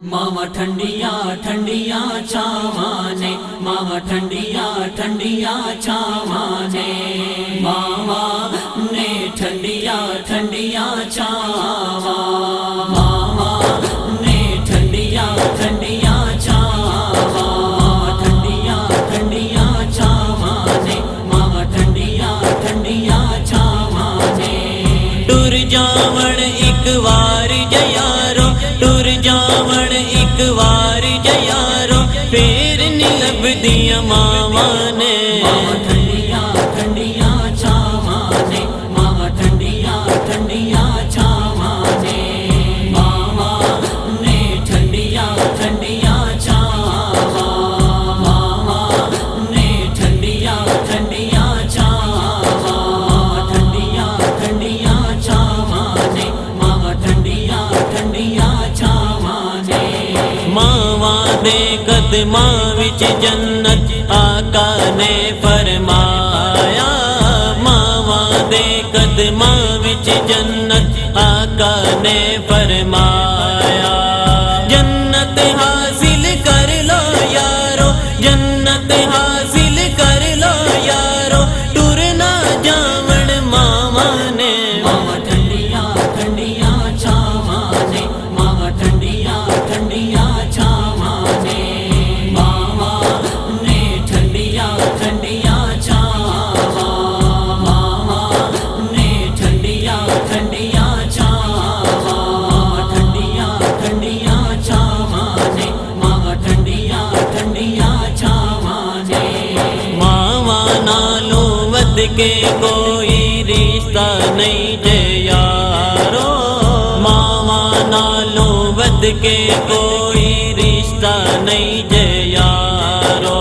मावा ठंडिया ठंडिया छावाने, मावा ठंडिया ठंडिया छावाने, मावा ने ठंडिया ठंडिया छावा, मावा ने ठंडिया ठंडिया छावा, ठंडिया ठंडिया छावाने, मावा ठंडिया ठंडिया छावाने। टुर जावण एक वार जयारो, टुर जावण एक वार जयारो, फेर नी लभदियां मावां ने। मावा ठंडिया ठंडिया छावाने, मावा ठंडिया ठंडिया छावाने, मावा ने ठंडिया ठंडिया छावा, मावा ने ठंडिया ठंडिया छावा, ठंडिया ठंडिया छावाने, मावा ठंडिया ठंडिया छावाने। मावा दे कदमां विच जन्नत आका ने फरमाया, मावा दे कदमां विच जन्नत आका ने फरमाया। जन्नत हासिल कर लो यारो, जन्नत हासिल कर लो यारो, टुर ना जावण मावा ने। मावा ठंडिया ठंडिया छावाने, मावा ठंडिया ठंडिया छावाने, मावा ने ठंडिया ठंडिया छावा, मावा ने ठंडिया ठंडिया छावा, ठंडिया ठंडिया छावाने, मावा ठंडिया ठंडिया छावाने। मावा नालों वध के कोई रिश्ता नहीं जे यारो, मावा नालों वध के कोई रिश्ता नहीं जे यारो।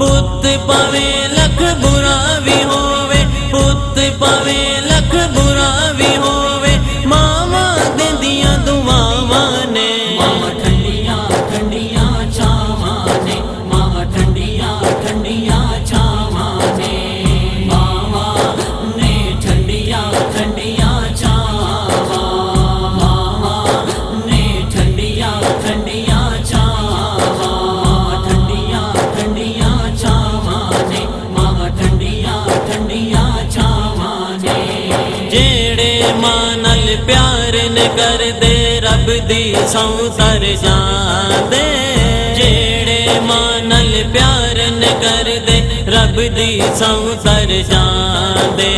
पुत पावे लख बुरा भी होवे, पुत पावे लख बुरा भी होवे, मावा देंदियां दुआवां ने। मावा ठंडिया ठंडिया छावाने, मावा ठंडिया ठंडिया छावाने, मावा ने ठंडिया ठंडिया छावा, मावा ने ठंडिया ठंडिया छावा, ठंडिया ठंडिया छावाने, मावा ठंडिया ठंडिया छावाने। जेड़े मां नाल प्यार न कर दे रब दी सौं तर जांदे, जेड़े मां नाल प्यार न कर दे रब दी सौं तर जांदे।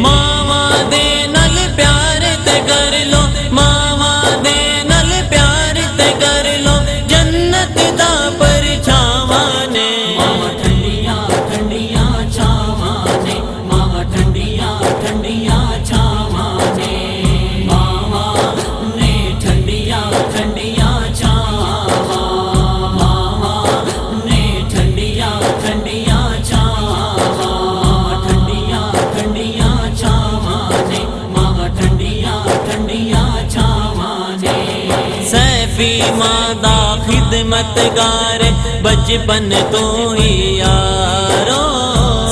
मावा दे नाल प्यार ते कर लो, मावा दे नाल प्यार ते कर लो, जन्नत दा परछावां ने। मावा ठंडिया ठंडिया छावाने, मावा ठंडिया ठंडिया छावाने, मावा ने ठंडिया ठंडिया छावा, मावा ने ठंडिया ठंडिया छावा, ठंडिया ठंडिया छावाने, मावा ठंडिया ठंडिया छावाने। सैफी मां दा खिदमतगार बचपन तो ही यारो,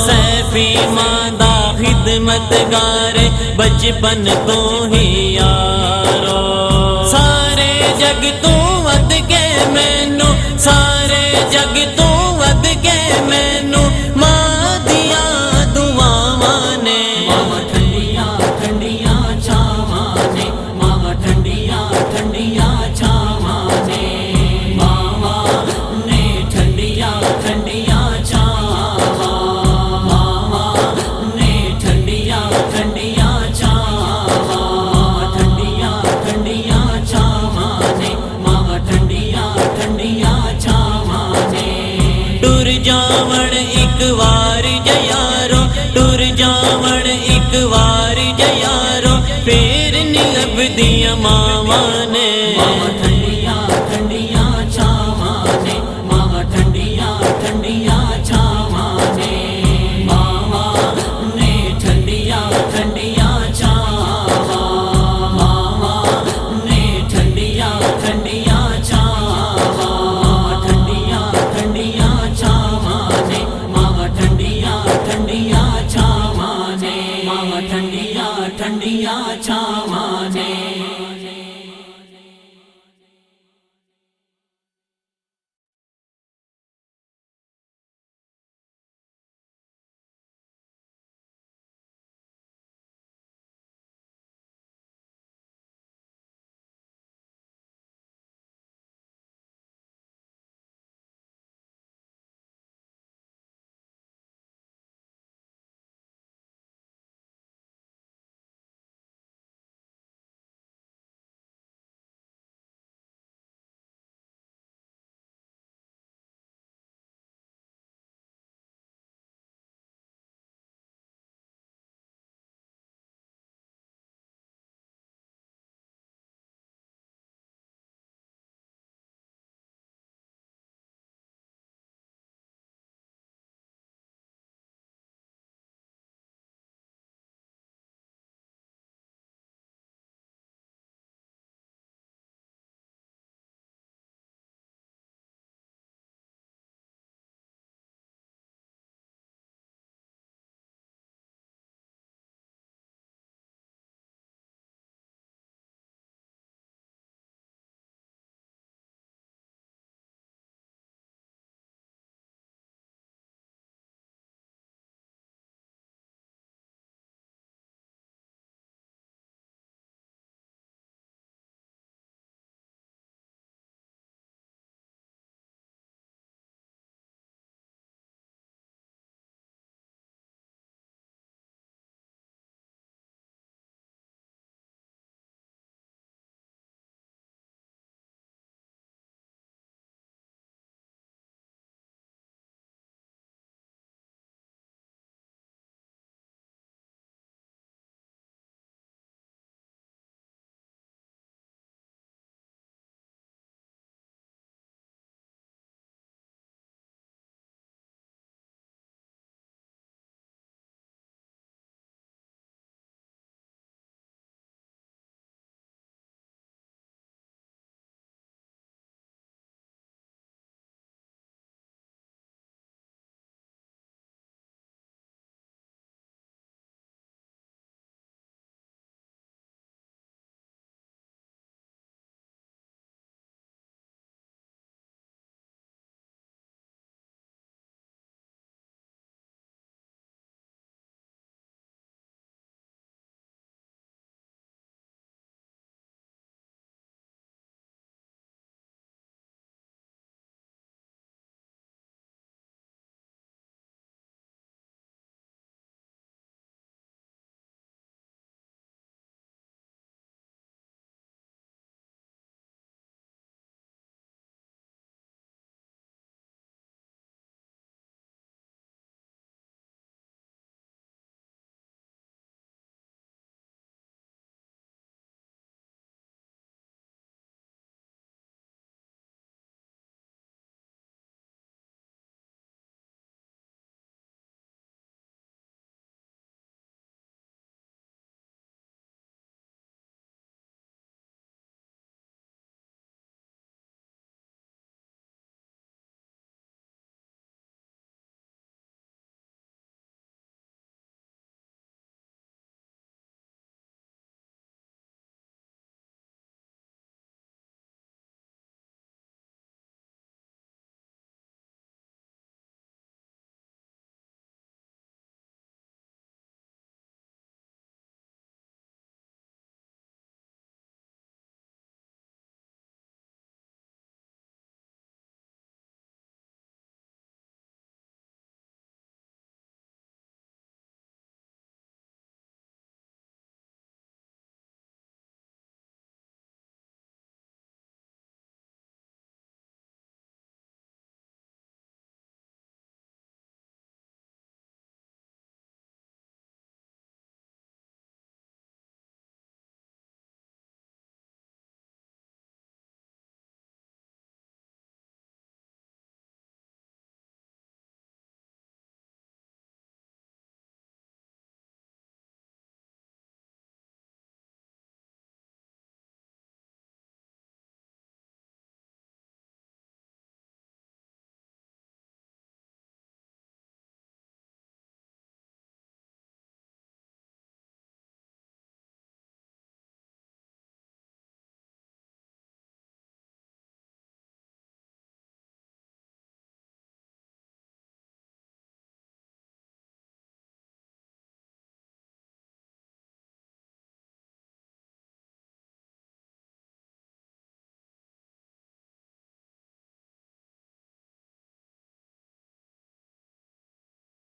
सैफी मां दा खिदमतगार बचपन तो ही यारो। सारे जग तो वध के मैनू, सारे जग तो वध के मैनू, मां दिया दुआवां ने। मावा ठंडिया ठंडिया छावाने, मावा ठंडिया ठंडिया छावाने, मावा ने ठंडिया ठंडिया छावा, मावा ने ठंडिया ठंडिया छावा, ठंडिया ठंडिया छावाने, मावा ठंडिया ठंडिया छावाने। टुर जावण एक वार जयारो, टुर जावण एक वार जयारो, फेर नी लभदियां मावां ने। मावा ठंडिया ठंडिया छावाने, मावा ठंडिया ठंडिया छावाने, मावा ने ठंडिया ठंडिया छावा, मावा ने ठंडिया ठंडिया छावा, ठंडिया ठंडिया छावाने, मावा ठंडिया ठंडिया छावाने, मावा ठंडिया ठंडिया छावाने।